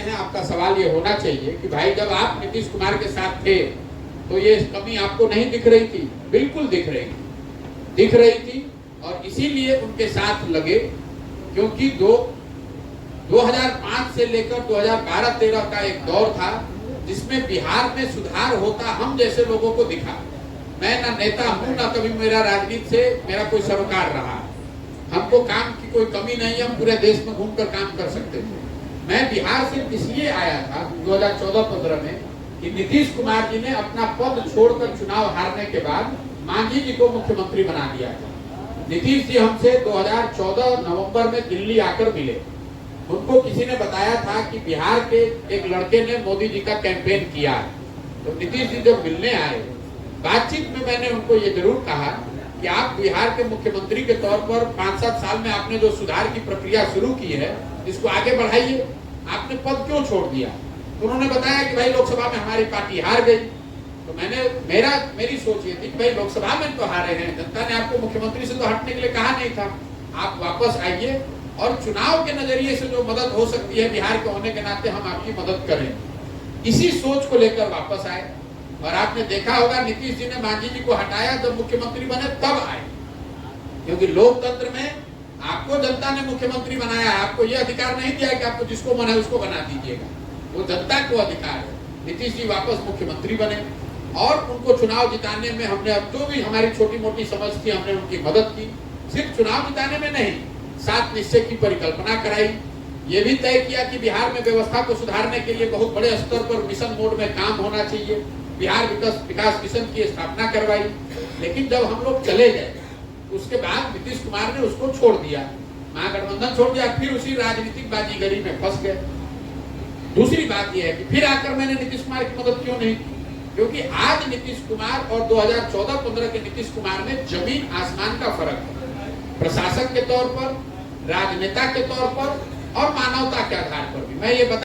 हैं, आपका सवाल ये होना चाहिए कि भाई जब आप नीतीश कुमार के साथ थे तो ये कमी आपको नहीं दिख रही थी? बिल्कुल दिख रही थी और इसीलिए उनके साथ लगे, क्योंकि 2005 से लेकर 2012-13 का एक दौर था जिसमें बिहार में सुधार होता हम जैसे लोगों को दिखा। मैं ना नेता हूं, ना कभी मेरा राजनीति से मेरा कोई सरोकार रहा। हमको काम की कोई कमी नहीं है, हम पूरे देश में घूमकर काम कर सकते थे। मैं बिहार से इसलिए आया था 2014-15 में कि नीतीश कुमार जी ने अपना पद छोड़कर चुनाव हारने के बाद मांझी जी को मुख्यमंत्री बना दिया था। नीतीश जी हमसे 2014 नवंबर में दिल्ली आकर मिले। उनको किसी ने बताया था कि बिहार के एक लड़के ने मोदी जी का कैंपेन किया। तो नीतीश जी जब मिलने आए, बातचीत में मैंने उनको ये जरूर कहा कि आप बिहार के मुख्यमंत्री के तौर पर 5-7 साल में आपने जो सुधार की प्रक्रिया शुरू की है, इसको आगे बढ़ाइए। आपने पद क्यों छोड़ दिया? तो उन्होंने बताया कि भाई लोकसभा में हमारी पार्टी हार गई। तो मेरी सोच ये थी कि भाई लोकसभा में तो हारे हैं, जनता ने आपको मुख्यमंत्री से तो हटने के लिए कहा नहीं था। आप वापस आइए और चुनाव के नजरिए से जो मदद हो सकती है बिहार के होने के नाते हम आपकी मदद करें। इसी सोच को लेकर वापस आए और आपने देखा होगा नीतीश जी ने मांझी जी को हटाया, जब मुख्यमंत्री बने तब आए, क्योंकि लोकतंत्र में आपको जनता ने मुख्यमंत्री बनाया है। आपको यह अधिकार नहीं दिया कि आपको जिसको मन है उसको बना दीजिएगा, वो जनता को अधिकार है। नीतीश जी वापस मुख्यमंत्री बने और उनको चुनाव जिताने में हमने अब जो भी हमारी छोटी मोटी समझ थी हमने उनकी मदद की। सिर्फ चुनाव जिताने में नहीं, 7 निश्चय की परिकल्पना कराई। ये भी तय किया कि बिहार में व्यवस्था को सुधारने के लिए बहुत बड़े स्तर पर मिशन मोड में काम होना चाहिए। बिहार विकास मिशन की स्थापना करवाई। लेकिन जब हम लोग चले गए उसके बाद नीतीश कुमार ने उसको छोड़ दिया, महागठबंधन छोड़ दिया, फिर उसी राजनीतिक बाजीगरी में फंस गए। दूसरी बात यह है कि फिर आकर मैंने नीतीश कुमार की मदद क्यों नहीं की? क्योंकि आज नीतीश कुमार और 2014-15 के नीतीश कुमार में जमीन आसमान का फर्क है। प्रशासक के तौर पर, राजनेता के तौर पर और मानवता के आधार पर भी। मैं ये बता